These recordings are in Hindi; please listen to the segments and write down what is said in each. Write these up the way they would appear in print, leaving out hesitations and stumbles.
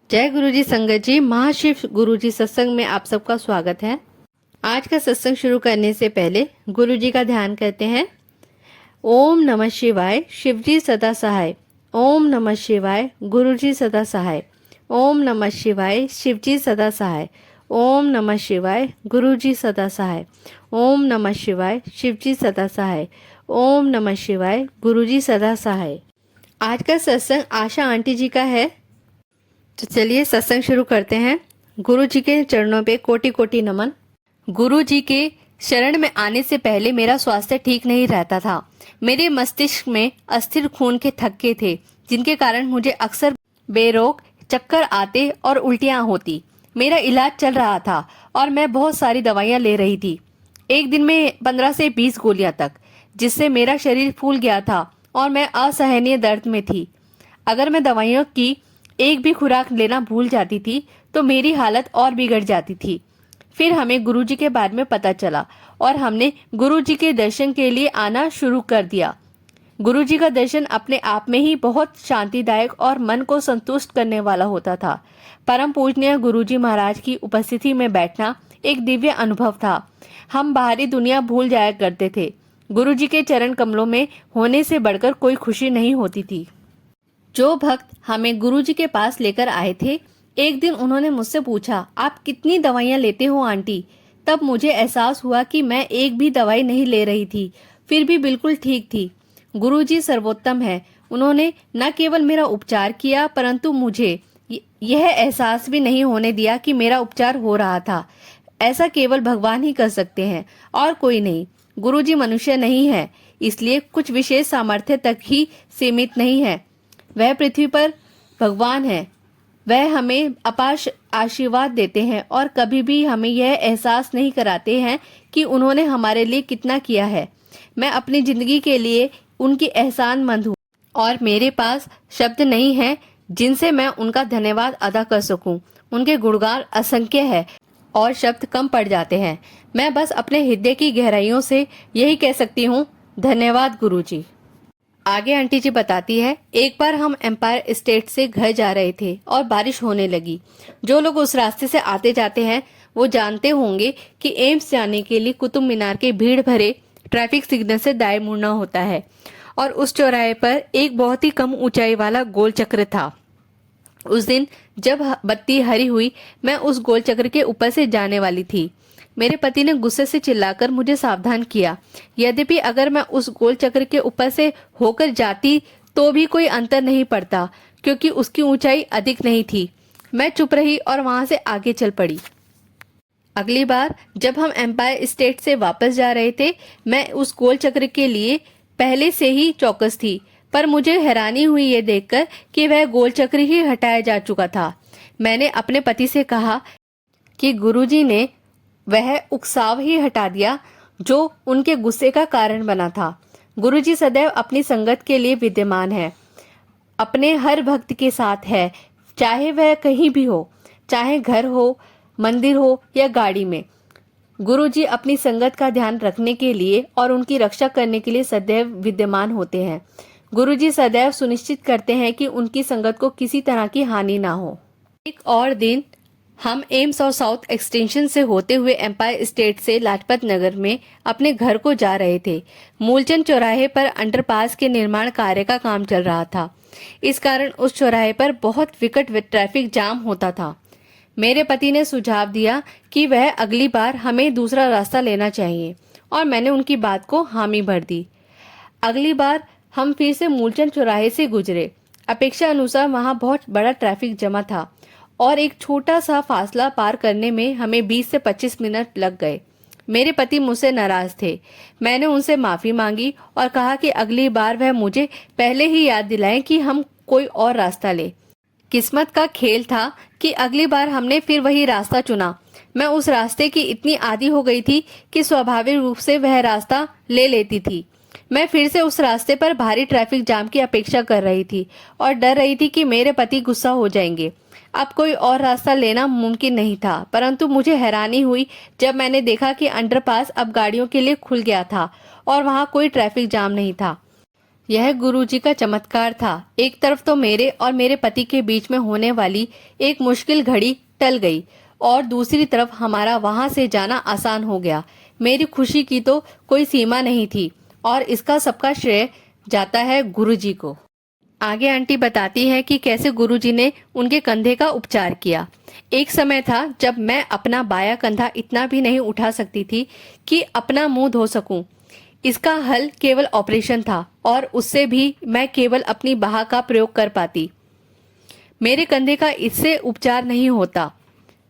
जय गुरुजी संगत जी। महाशिव गुरुजी सत्संग में आप सबका स्वागत है। आज का सत्संग शुरू करने से पहले गुरुजी का ध्यान करते हैं। ओम नमः शिवाय, शिवजी सदा सहाय। ओम नमः शिवाय, गुरुजी सदा सहाय। ओम नमः शिवाय, शिवजी सदा सहाय। ओम नमः शिवाय, गुरुजी सदा सहाय। ओम नमः शिवाय, शिवजी सदा सहाय। ओम नमः शिवाय, गुरुजी सदा सहाय। आज का सत्संग आशा आंटी जी का है, तो चलिए सत्संग शुरू करते हैं। गुरु जी के चरणों पे कोटि कोटि नमन। गुरु जी के शरण में आने से पहले मेरा स्वास्थ्य ठीक नहीं रहता था। मेरे मस्तिष्क में अस्थिर खून के थक्के थे, जिनके कारण मुझे अक्सर बेरोक चक्कर आते और उल्टियां होती। मेरा इलाज चल रहा था और मैं बहुत सारी दवाइयां ले रही थी, एक दिन में 15 से 20 गोलियां तक, जिससे मेरा शरीर फूल गया था और मैं असहनीय दर्द में थी। अगर मैं दवाइयों की एक भी खुराक लेना भूल जाती थी तो मेरी हालत और बिगड़ जाती थी। फिर हमें गुरुजी के बारे में पता चला और हमने गुरुजी के दर्शन के लिए आना शुरू कर दिया। गुरुजी का दर्शन अपने आप में ही बहुत शांतिदायक और मन को संतुष्ट करने वाला होता था। परम पूजनीय गुरुजी महाराज की उपस्थिति में बैठना एक दिव्य अनुभव था। हम बाहरी दुनिया भूल जाया करते थे। गुरुजी के चरण कमलों में होने से बढ़कर कोई खुशी नहीं होती थी। जो भक्त हमें गुरुजी के पास लेकर आए थे, एक दिन उन्होंने मुझसे पूछा, आप कितनी दवाइयां लेते हो आंटी? तब मुझे एहसास हुआ कि मैं एक भी दवाई नहीं ले रही थी, फिर भी बिल्कुल ठीक थी। गुरुजी सर्वोत्तम है। उन्होंने न केवल मेरा उपचार किया, परंतु मुझे यह एहसास भी नहीं होने दिया कि मेरा उपचार हो रहा था। ऐसा केवल भगवान ही कर सकते हैं और कोई नहीं। गुरुजी मनुष्य नहीं है, इसलिए कुछ विशेष सामर्थ्य तक ही सीमित नहीं है। वह पृथ्वी पर भगवान है। वह हमें अपार आशीर्वाद देते हैं और कभी भी हमें यह एहसास नहीं कराते हैं कि उन्होंने हमारे लिए कितना किया है। मैं अपनी जिंदगी के लिए उनकी एहसानमंद हूँ और मेरे पास शब्द नहीं है जिनसे मैं उनका धन्यवाद अदा कर सकूं। उनके गुणगान असंख्य है और शब्द कम पड़ जाते हैं। मैं बस अपने हृदय की गहराइयों से यही कह सकती हूँ, धन्यवाद गुरुजी। आगे आंटी जी बताती है, एक बार हम एम्पायर स्टेट से घर जा रहे थे और बारिश होने लगी। जो लोग उस रास्ते से आते जाते हैं वो जानते होंगे कि एम्स जाने के लिए कुतुब मीनार के भीड़ भरे ट्रैफिक सिग्नल से दाएं मुड़ना होता है और उस चौराहे पर एक बहुत ही कम ऊंचाई वाला गोल चक्र था। उस दिन जब बत्ती हरी हुई, मैं उस गोल चक्र के ऊपर से जाने वाली थी। मेरे पति ने गुस्से से चिल्लाकर मुझे सावधान किया। यद्यपि अगर मैं उस गोल चक्र के ऊपर से होकर जाती तो भी कोई अंतर नहीं पड़ता, क्योंकि उसकी ऊंचाई अधिक नहीं थी। मैं चुप रही और वहां से आगे चल पड़ी। अगली बार जब हम एम्पायर स्टेट से वापस जा रहे थे, मैं उस गोल चक्र के लिए पहले से ही चौकस थी, पर मुझे हैरानी हुई ये देखकर कि वह गोल चक्र ही हटाया जा चुका था। मैंने अपने पति से कहा कि गुरुजी ने वह उकसाव ही हटा दिया जो उनके गुस्से का कारण बना था। गुरुजी सदैव अपनी संगत के लिए विद्यमान है, अपने हर भक्त के साथ है, चाहे वह कहीं भी हो, चाहे घर हो, मंदिर हो या गाड़ी में। गुरुजी अपनी संगत का ध्यान रखने के लिए और उनकी रक्षा करने के लिए सदैव विद्यमान होते हैं। गुरुजी सदैव सुनिश्चित करते हैं कि उनकी संगत को किसी तरह की हानि ना हो। एक और दिन हम एम्स और साउथ एक्सटेंशन से होते हुए एम्पायर स्टेट से लाजपत नगर में अपने घर को जा रहे थे। मूलचंद चौराहे पर अंडरपास के निर्माण कार्य का काम चल रहा था। इस कारण उस चौराहे पर बहुत विकट ट्रैफिक जाम होता था। मेरे पति ने सुझाव दिया कि वह अगली बार हमें दूसरा रास्ता लेना चाहिए और मैंने उनकी बात को हामी भर दी। अगली बार हम फिर से मूलचंद चौराहे से गुजरे। अपेक्षा अनुसार वहां बहुत बड़ा ट्रैफिक जमा था और एक छोटा सा फासला पार करने में हमें 20 से 25 मिनट लग गए। मेरे पति मुझसे नाराज थे। मैंने उनसे माफी मांगी और कहा कि अगली बार वह मुझे पहले ही याद दिलाएं कि हम कोई और रास्ता ले। किस्मत का खेल था कि अगली बार हमने फिर वही रास्ता चुना। मैं उस रास्ते की इतनी आदी हो गई थी कि स्वाभाविक रूप से वह रास्ता ले लेती थी। मैं फिर से उस रास्ते पर भारी ट्रैफिक जाम की अपेक्षा कर रही थी और डर रही थी कि मेरे पति गुस्सा हो जाएंगे। अब कोई और रास्ता लेना मुमकिन नहीं था, परंतु मुझे हैरानी हुई जब मैंने देखा कि अंडरपास अब गाड़ियों के लिए खुल गया था और वहां कोई ट्रैफिक जाम नहीं था। यह गुरुजी का चमत्कार था। एक तरफ तो मेरे और मेरे पति के बीच में होने वाली एक मुश्किल घड़ी टल गई और दूसरी तरफ हमारा वहां से जाना आसान हो गया। मेरी खुशी की तो कोई सीमा नहीं थी और इसका सबका श्रेय जाता है गुरुजी को। आगे आंटी बताती है कि कैसे गुरुजी ने उनके कंधे का उपचार किया। एक समय था जब मैं अपना बायां कंधा इतना भी नहीं उठा सकती थी कि अपना मुंह धो सकूं। इसका हल केवल ऑपरेशन था और उससे भी मैं केवल अपनी बाह का प्रयोग कर पाती। मेरे कंधे का इससे उपचार नहीं होता।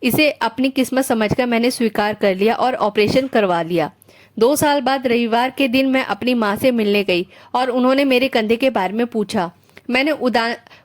इसे अपनी किस्मत समझकर मैंने स्वीकार कर लिया और ऑपरेशन करवा लिया। 2 साल बाद रविवार के दिन मैं अपनी माँ से मिलने गई और उन्होंने मेरे कंधे के बारे में पूछा। मैंने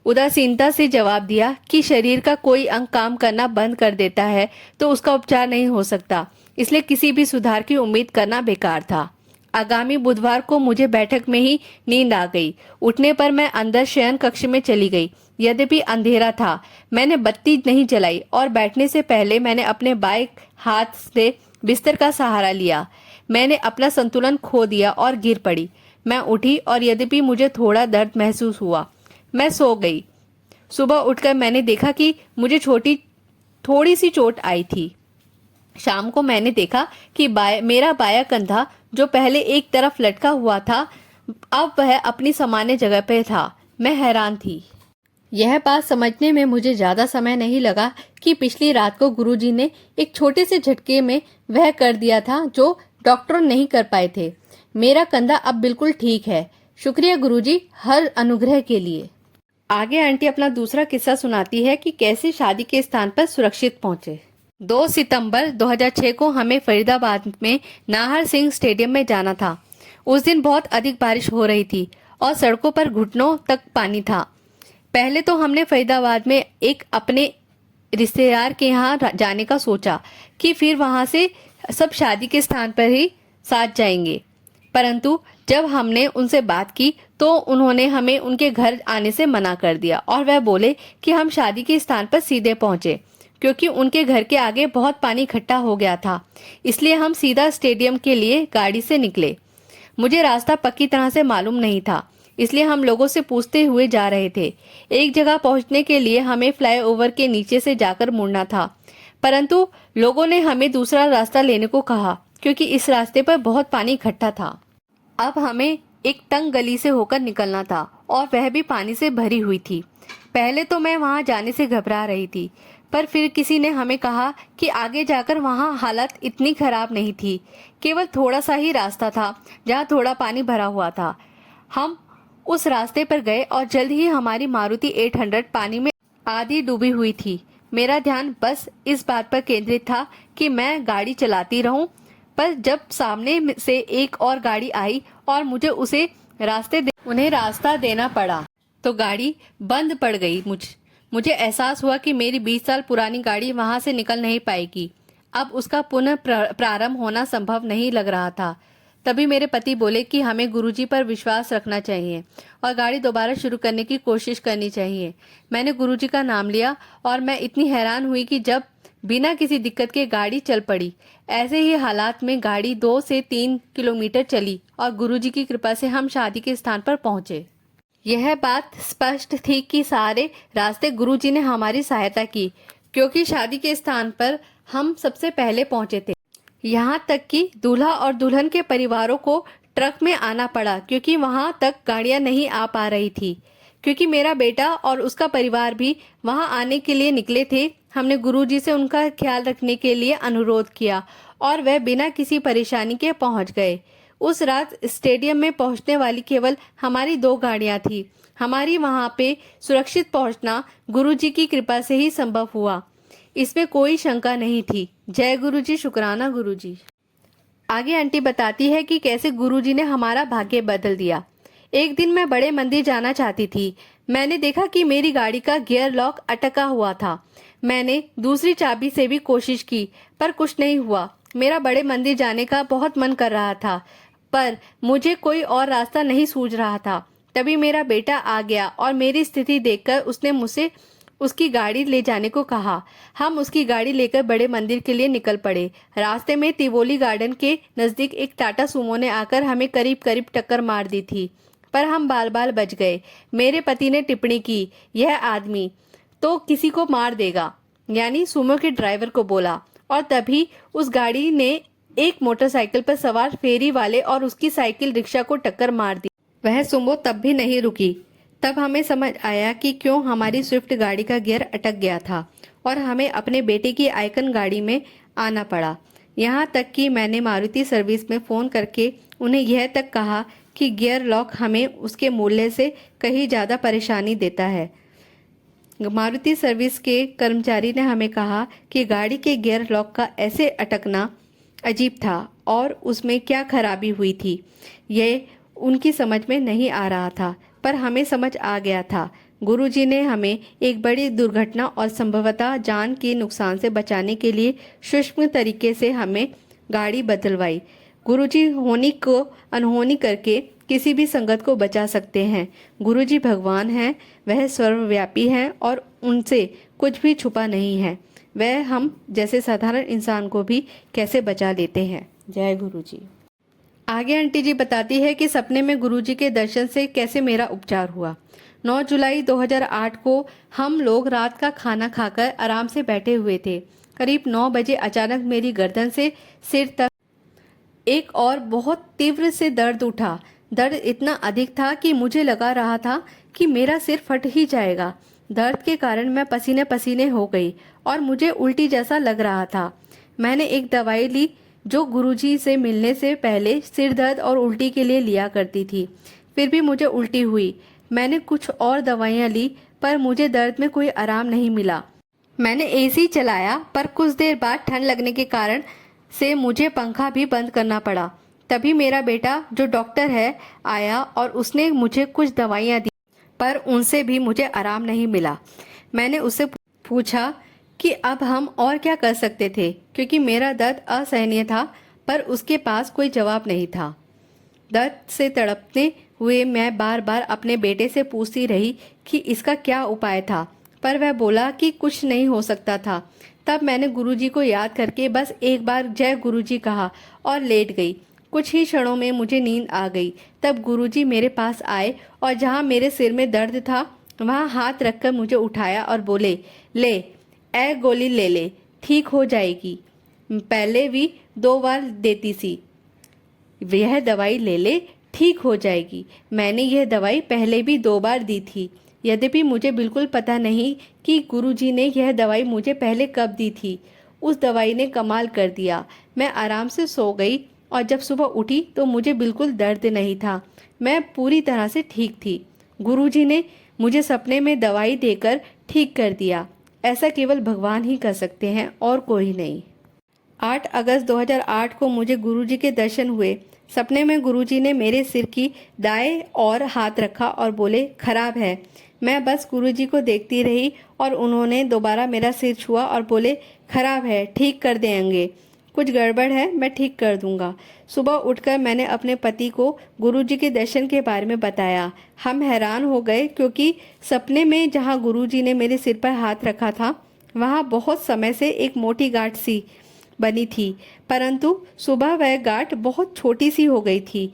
उदासीनता से जवाब दिया कि शरीर का कोई अंग काम करना बंद कर देता है तो उसका उपचार नहीं हो सकता, इसलिए किसी भी सुधार की उम्मीद करना बेकार था। आगामी बुधवार को मुझे बैठक में ही नींद आ गई। उठने पर मैं अंदर शयन कक्ष में चली गई। यद्यपि अंधेरा था, मैंने बत्ती नहीं जलाई और बैठने से पहले मैंने अपने बाएं हाथ से बिस्तर का सहारा लिया। मैंने अपना संतुलन खो दिया और गिर पड़ी। मैं उठी और यद्यपि मुझे थोड़ा दर्द महसूस हुआ, मैं सो गई। सुबह उठकर मैंने देखा कि मुझे थोड़ी सी चोट आई थी। शाम को मैंने देखा कि मेरा बायां कंधा जो पहले एक तरफ लटका हुआ था, अब वह अपनी सामान्य जगह पर था। मैं हैरान थी। यह बात समझने में मुझे ज्यादा समय नहीं लगा कि पिछली रात को गुरुजी ने एक छोटे से झटके में वह कर दिया था जो डॉक्टर नहीं कर पाए थे। मेरा कंधा अब बिल्कुल ठीक है। शुक्रिया गुरुजी हर अनुग्रह के लिए। आगे आंटी अपना दूसरा किस्सा सुनाती है कि कैसे शादी के स्थान पर सुरक्षित पहुंचे। 2 सितंबर 2006 को हमें फरीदाबाद में नाहर सिंह स्टेडियम में जाना था। उस दिन बहुत अधिक बारिश हो रही थी और सड़कों पर घुटनों तक पानी था। पहले तो हमने फरीदाबाद में एक अपने रिश्तेदार के यहाँ जाने का सोचा कि फिर वहां से सब शादी के स्थान पर ही साथ जाएंगे, परंतु जब हमने उनसे बात की तो उन्होंने हमें उनके घर आने से मना कर दिया और वह बोले कि हम शादी के स्थान पर सीधे पहुंचे, क्योंकि उनके घर के आगे बहुत पानी इकट्ठा हो गया था। इसलिए हम सीधा स्टेडियम के लिए गाड़ी से निकले। मुझे रास्ता पक्की तरह से मालूम नहीं था, इसलिए हम लोगों से पूछते हुए जा रहे थे। एक जगह पहुंचने के लिए हमें फ्लाईओवर के नीचे से जाकर मुड़ना था, परंतु लोगों ने हमें दूसरा रास्ता लेने को कहा क्योंकि इस रास्ते पर बहुत पानी इकट्ठा था। अब हमें एक तंग गली से होकर निकलना था और वह भी पानी से भरी हुई थी। पहले तो मैं वहां जाने से घबरा रही थी, पर फिर किसी ने हमें कहा कि आगे जाकर वहां हालत इतनी खराब नहीं थी, केवल थोड़ा सा ही रास्ता था जहां थोड़ा पानी भरा हुआ था। हम उस रास्ते पर गए और जल्द ही हमारी मारुति 800 पानी में आधी डूबी हुई थी। मेरा ध्यान बस इस बात पर केंद्रित था कि मैं गाड़ी चलाती रहूं, पर जब सामने से एक और गाड़ी आई और मुझे उन्हें रास्ता देना पड़ा तो गाड़ी बंद पड़ गई। मुझे एहसास हुआ कि मेरी 20 साल पुरानी गाड़ी वहां से निकल नहीं पाएगी। अब उसका पुनः प्रारंभ होना संभव नहीं लग रहा था। तभी मेरे पति बोले कि हमें गुरुजी पर विश्वास रखना चाहिए और गाड़ी दोबारा शुरू करने की कोशिश करनी चाहिए। मैंने गुरुजी का नाम लिया और मैं इतनी हैरान हुई कि जब बिना किसी दिक्कत के गाड़ी चल पड़ी। ऐसे ही हालात में गाड़ी 2 से 3 किलोमीटर चली और गुरुजी की कृपा से हम शादी के स्थान पर पहुंचे। यह बात स्पष्ट थी कि सारे रास्ते गुरुजी ने हमारी सहायता की, क्योंकि शादी के स्थान पर हम सबसे पहले पहुंचे थे। यहाँ तक कि दूल्हा और दुल्हन के परिवारों को ट्रक में आना पड़ा, क्योंकि वहां तक गाड़ियां नहीं आ पा रही थी। क्योंकि मेरा बेटा और उसका परिवार भी वहां आने के लिए निकले थे, हमने गुरुजी से उनका ख्याल रखने के लिए अनुरोध किया और वह बिना किसी परेशानी के पहुंच गए। उस रात स्टेडियम में पहुंचने वाली केवल हमारी 2 गाड़ियां थी। हमारी वहां पे सुरक्षित पहुंचना गुरुजी की कृपा से ही संभव हुआ, इसमें कोई शंका नहीं थी। जय गुरुजी, शुक्राना गुरुजी। आगे आंटी बताती है कि कैसे गुरुजी ने हमारा भाग्य बदल दिया। एक दिन मैं बड़े मंदिर जाना चाहती थी। मैंने देखा कि मेरी गाड़ी का गियर लॉक अटका हुआ था। मैंने दूसरी चाबी से भी कोशिश की, पर कुछ नहीं हुआ। मेरा बड़े मंदिर जाने का बहुत मन कर रहा था, पर मुझे कोई और रास्ता नहीं सूझ रहा था। तभी मेरा बेटा आ गया और मेरी स्थिति देखकर उसने मुझसे उसकी गाड़ी ले जाने को कहा। हम उसकी गाड़ी लेकर बड़े मंदिर के लिए निकल पड़े। रास्ते में तिवोली गार्डन के नजदीक एक टाटा सुमो ने आकर हमें करीब करीब टक्कर मार दी थी, पर हम बाल बाल बच गए। मेरे पति ने टिप्पणी की, यह आदमी तो किसी को मार देगा, यानी सुमो के ड्राइवर को बोला। और तभी उस गाड़ी ने एक मोटरसाइकिल पर सवार फेरी वाले और उसकी साइकिल रिक्शा को टक्कर मार दी। वह सुमो तब भी नहीं रुकी। तब हमें समझ आया कि क्यों हमारी स्विफ्ट गाड़ी का गियर अटक गया था और हमें अपने बेटे की आइकन गाड़ी में आना पड़ा। यहाँ तक कि मैंने मारुति सर्विस में फ़ोन करके उन्हें यह तक कहा कि गियर लॉक हमें उसके मूल्य से कहीं ज़्यादा परेशानी देता है। मारुति सर्विस के कर्मचारी ने हमें कहा कि गाड़ी के गियर लॉक का ऐसे अटकना अजीब था और उसमें क्या खराबी हुई थी, ये उनकी समझ में नहीं आ रहा था, पर हमें समझ आ गया था। गुरुजी ने हमें एक बड़ी दुर्घटना और संभवतः जान के नुकसान से बचाने के लिए सूक्ष्म तरीके से हमें गाड़ी बदलवाई। गुरुजी होनी को अनहोनी करके किसी भी संगत को बचा सकते हैं। गुरुजी भगवान हैं, वह सर्वव्यापी हैं और उनसे कुछ भी छुपा नहीं है। वह हम जैसे साधारण इंसान को भी कैसे बचा लेते हैं। जय गुरुजी। आगे आंटी जी बताती है कि सपने में गुरुजी के दर्शन से कैसे मेरा उपचार हुआ। 9 जुलाई 2008 को हम लोग रात का खाना खाकर आराम से बैठे हुए थे। करीब 9 बजे अचानक मेरी गर्दन से सिर तक एक और बहुत तीव्र से दर्द उठा। दर्द इतना अधिक था कि मुझे लगा रहा था कि मेरा सिर फट ही जाएगा। दर्द के कारण मैं पसीने पसीने हो गई और मुझे उल्टी जैसा लग रहा था। मैंने एक दवाई ली जो गुरुजी से मिलने से पहले सिर दर्द और उल्टी के लिए लिया करती थी। फिर भी मुझे उल्टी हुई। मैंने कुछ और दवाइयाँ ली पर मुझे दर्द में कोई आराम नहीं मिला। मैंने एसी चलाया पर कुछ देर बाद ठंड लगने के कारण से मुझे पंखा भी बंद करना पड़ा। तभी मेरा बेटा जो डॉक्टर है आया और उसने मुझे कुछ दवाइयाँ दी, पर उनसे भी मुझे आराम नहीं मिला। मैंने उससे पूछा कि अब हम और क्या कर सकते थे, क्योंकि मेरा दर्द असहनीय था, पर उसके पास कोई जवाब नहीं था। दर्द से तड़पते हुए मैं बार बार अपने बेटे से पूछती रही कि इसका क्या उपाय था, पर वह बोला कि कुछ नहीं हो सकता था। तब मैंने गुरुजी को याद करके बस एक बार जय गुरुजी कहा और लेट गई। कुछ ही क्षणों में मुझे नींद आ गई। तब गुरुजी मेरे पास आए और जहाँ मेरे सिर में दर्द था वहाँ हाथ रखकर मुझे उठाया और बोले, ले ए गोली ले ले, ठीक हो जाएगी। पहले भी 2 बार देती सी, यह दवाई ले ले, ठीक हो जाएगी। मैंने यह दवाई पहले भी 2 बार दी थी। यद्यपि मुझे बिल्कुल पता नहीं कि गुरुजी ने यह दवाई मुझे पहले कब दी थी। उस दवाई ने कमाल कर दिया। मैं आराम से सो गई और जब सुबह उठी तो मुझे बिल्कुल दर्द नहीं था। मैं पूरी तरह से ठीक थी। गुरुजी ने मुझे सपने में दवाई देकर ठीक कर दिया। ऐसा केवल भगवान ही कर सकते हैं और कोई नहीं। 8 अगस्त 2008 को मुझे गुरुजी के दर्शन हुए। सपने में गुरुजी ने मेरे सिर की दाएं ओर हाथ रखा और बोले, खराब है। मैं बस गुरुजी को देखती रही और उन्होंने दोबारा मेरा सिर छुआ और बोले, खराब है, ठीक कर देंगे, कुछ गड़बड़ है, मैं ठीक कर दूंगा। सुबह उठकर मैंने अपने पति को गुरुजी के दर्शन के बारे में बताया। हम हैरान हो गए क्योंकि सपने में जहाँ गुरुजी ने मेरे सिर पर हाथ रखा था वहाँ बहुत समय से एक मोटी गांठ सी बनी थी, परंतु सुबह वह गांठ बहुत छोटी सी हो गई थी।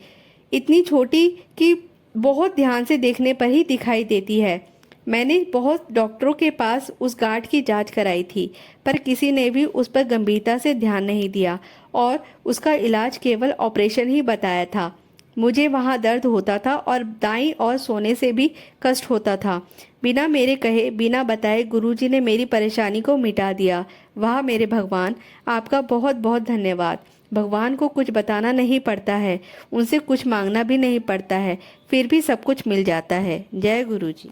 इतनी छोटी कि बहुत ध्यान से देखने पर ही दिखाई देती है। मैंने बहुत डॉक्टरों के पास उस गांठ की जांच कराई थी, पर किसी ने भी उस पर गंभीरता से ध्यान नहीं दिया और उसका इलाज केवल ऑपरेशन ही बताया था। मुझे वहाँ दर्द होता था और दाईं और सोने से भी कष्ट होता था। बिना मेरे कहे, बिना बताए गुरुजी ने मेरी परेशानी को मिटा दिया। वाह मेरे भगवान, आपका बहुत बहुत धन्यवाद। भगवान को कुछ बताना नहीं पड़ता है, उनसे कुछ मांगना भी नहीं पड़ता है, फिर भी सब कुछ मिल जाता है। जय गुरुजी।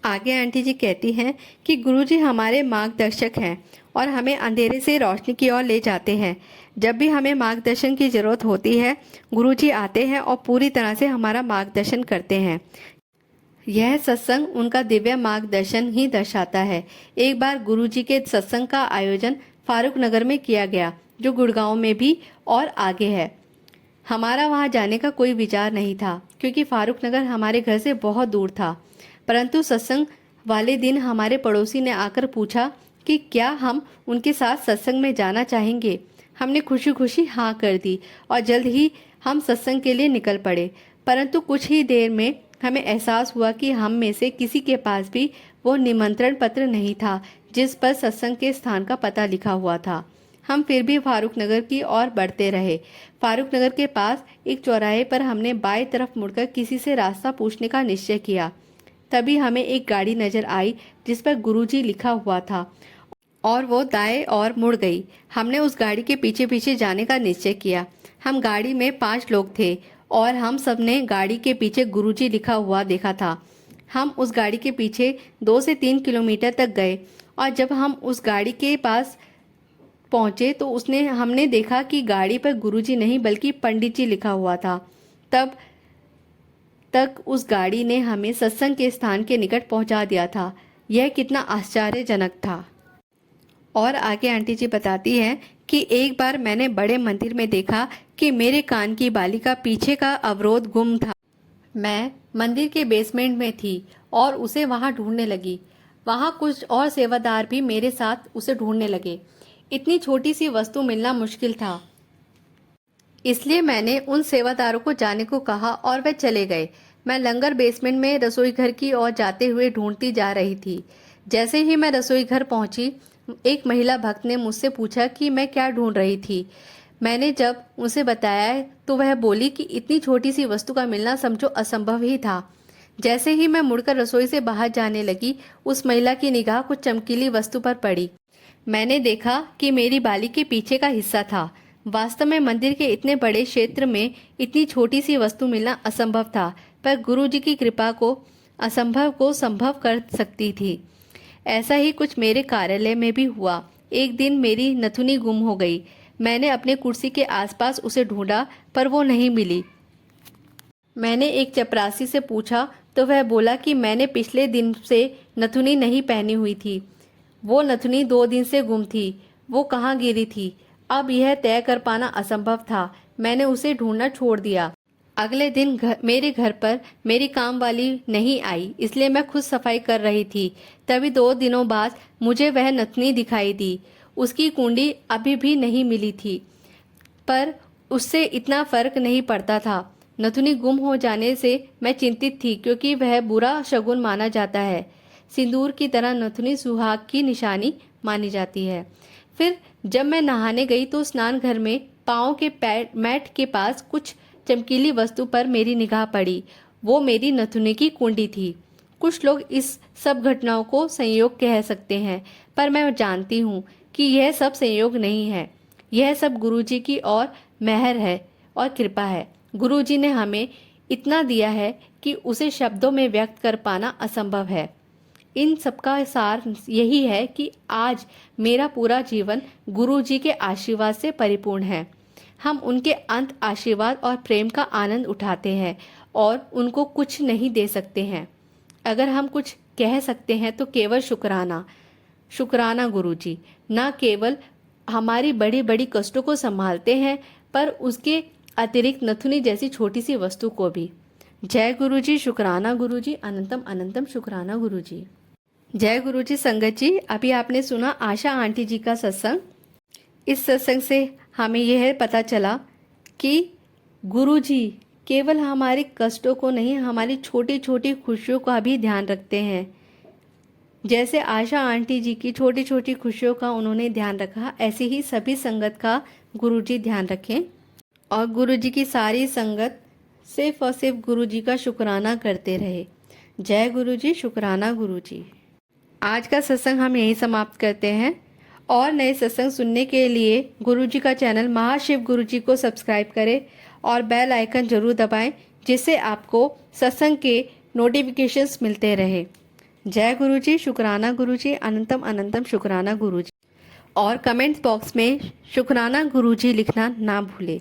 आगे आंटी जी कहती हैं कि गुरुजी हमारे मार्गदर्शक हैं और हमें अंधेरे से रोशनी की ओर ले जाते हैं। जब भी हमें मार्गदर्शन की ज़रूरत होती है, गुरुजी आते हैं और पूरी तरह से हमारा मार्गदर्शन करते हैं। यह सत्संग उनका दिव्य मार्गदर्शन ही दर्शाता है। एक बार गुरुजी के सत्संग का आयोजन फारूक नगर में किया गया, जो गुड़गांव में भी और आगे है। हमारा वहां जाने का कोई विचार नहीं था क्योंकि फारूक नगर हमारे घर से बहुत दूर था, परंतु सत्संग वाले दिन हमारे पड़ोसी ने आकर पूछा कि क्या हम उनके साथ सत्संग में जाना चाहेंगे। हमने खुशी खुशी हाँ कर दी और जल्द ही हम सत्संग के लिए निकल पड़े। परंतु कुछ ही देर में हमें एहसास हुआ कि हम में से किसी के पास भी वो निमंत्रण पत्र नहीं था जिस पर सत्संग के स्थान का पता लिखा हुआ था। हम फिर भी फारूक नगर की ओर बढ़ते रहे। फारूक नगर के पास एक चौराहे पर हमने बाएं तरफ मुड़कर किसी से रास्ता पूछने का निश्चय किया। तभी हमें एक गाड़ी नजर आई जिस पर गुरुजी लिखा हुआ था और वो दाएं ओर मुड़ गई। हमने उस गाड़ी के पीछे पीछे जाने का निश्चय किया। हम गाड़ी में 5 लोग थे और हम सब ने गाड़ी के पीछे गुरुजी लिखा हुआ देखा था। हम उस गाड़ी के पीछे 2 से 3 किलोमीटर तक गए और जब हम उस गाड़ी के पास पहुंचे तो हमने देखा कि गाड़ी पर गुरुजी नहीं बल्कि पंडित जी लिखा हुआ था। तब तक उस गाड़ी ने हमें सत्संग के स्थान के निकट पहुंचा दिया था। यह कितना आश्चर्यजनक था। और आगे आंटी जी बताती हैं कि एक बार मैंने बड़े मंदिर में देखा कि मेरे कान की बाली का पीछे का अवरोध गुम था। मैं मंदिर के बेसमेंट में थी और उसे वहां ढूंढने लगी। वहां कुछ और सेवादार भी मेरे साथ उसे ढूंढने लगे। इतनी छोटी सी वस्तु मिलना मुश्किल था, इसलिए मैंने उन सेवादारों को जाने को कहा और वे चले गए। मैं लंगर बेसमेंट में रसोई घर की ओर जाते हुए ढूंढती जा रही थी। जैसे ही मैं रसोई घर पहुंची, एक महिला भक्त ने मुझसे पूछा कि मैं क्या ढूंढ रही थी। मैंने जब उसे बताया तो वह बोली कि इतनी छोटी सी वस्तु का मिलना समझो असंभव ही था। जैसे ही मैं मुड़कर रसोई से बाहर जाने लगी, उस महिला की निगाह कुछ चमकीली वस्तु पर पड़ी। मैंने देखा कि मेरी बाली के पीछे का हिस्सा था। वास्तव में मंदिर के इतने बड़े क्षेत्र में इतनी छोटी सी वस्तु मिलना असंभव था, पर गुरुजी की कृपा को असंभव को संभव कर सकती थी। ऐसा ही कुछ मेरे कार्यालय में भी हुआ। एक दिन मेरी नथुनी गुम हो गई। मैंने अपने कुर्सी के आसपास उसे ढूंढा पर वो नहीं मिली। मैंने एक चपरासी से पूछा तो वह बोला कि मैंने पिछले दिन से नथुनी नहीं पहनी हुई थी। वो नथुनी 2 दिन से गुम थी। वो कहाँ गिरी थी, अब यह तय कर पाना असंभव था। मैंने उसे ढूंढना छोड़ दिया। अगले दिन मेरे घर पर मेरी काम वाली नहीं आई, इसलिए मैं खुद सफाई कर रही थी। तभी 2 दिनों बाद मुझे वह नथुनी दिखाई दी। उसकी कुंडी अभी भी नहीं मिली थी, पर उससे इतना फर्क नहीं पड़ता था। नथुनी गुम हो जाने से मैं चिंतित थी क्योंकि वह बुरा शगुन माना जाता है। सिंदूर की तरह नथुनी सुहाग की निशानी मानी जाती है। फिर जब मैं नहाने गई तो स्नान घर में पाँव के मैट के पास कुछ चमकीली वस्तु पर मेरी निगाह पड़ी। वो मेरी नथुनी की कुंडी थी। कुछ लोग इस सब घटनाओं को संयोग कह सकते हैं, पर मैं जानती हूँ कि यह सब संयोग नहीं है। यह सब गुरुजी की और मेहर है और कृपा है। गुरुजी ने हमें इतना दिया है कि उसे शब्दों में व्यक्त कर पाना असंभव है। इन सबका सार यही है कि आज मेरा पूरा जीवन गुरुजी के आशीर्वाद से परिपूर्ण है। हम उनके अंत आशीर्वाद और प्रेम का आनंद उठाते हैं और उनको कुछ नहीं दे सकते हैं। अगर हम कुछ कह सकते हैं तो केवल शुक्राना, शुक्राना गुरुजी। ना केवल हमारी बड़ी बड़ी कष्टों को संभालते हैं, पर उसके अतिरिक्त नथुनी जैसी छोटी सी वस्तु को भी। जय गुरुजी, शुक्राना गुरुजी, अनंतम अनंतम शुक्राना गुरुजी। जय गुरुजी। संगत जी, अभी आपने सुना आशा आंटी जी का सत्संग। इस सत्संग से हमें यह पता चला कि गुरुजी केवल हमारे कष्टों को नहीं, हमारी छोटी छोटी खुशियों का भी ध्यान रखते हैं। जैसे आशा आंटी जी की छोटी छोटी खुशियों का उन्होंने ध्यान रखा, ऐसे ही सभी संगत का गुरुजी ध्यान रखें और गुरुजी की सारी संगत सिर्फ और सिर्फ गुरुजी का शुक्राना करते रहे। जय गुरुजी, शुक्राना गुरुजी। आज का सत्संग हम यहीं समाप्त करते हैं और नए सत्संग सुनने के लिए गुरुजी का चैनल महाशिव गुरुजी को सब्सक्राइब करें और बेल आइकन जरूर दबाएं, जिससे आपको सत्संग के नोटिफिकेशंस मिलते रहे। जय गुरुजी, शुक्राना गुरुजी, अनंतम अनंतम शुक्राना गुरुजी। और कमेंट्स बॉक्स में शुक्राना गुरुजी लिखना ना भूलें।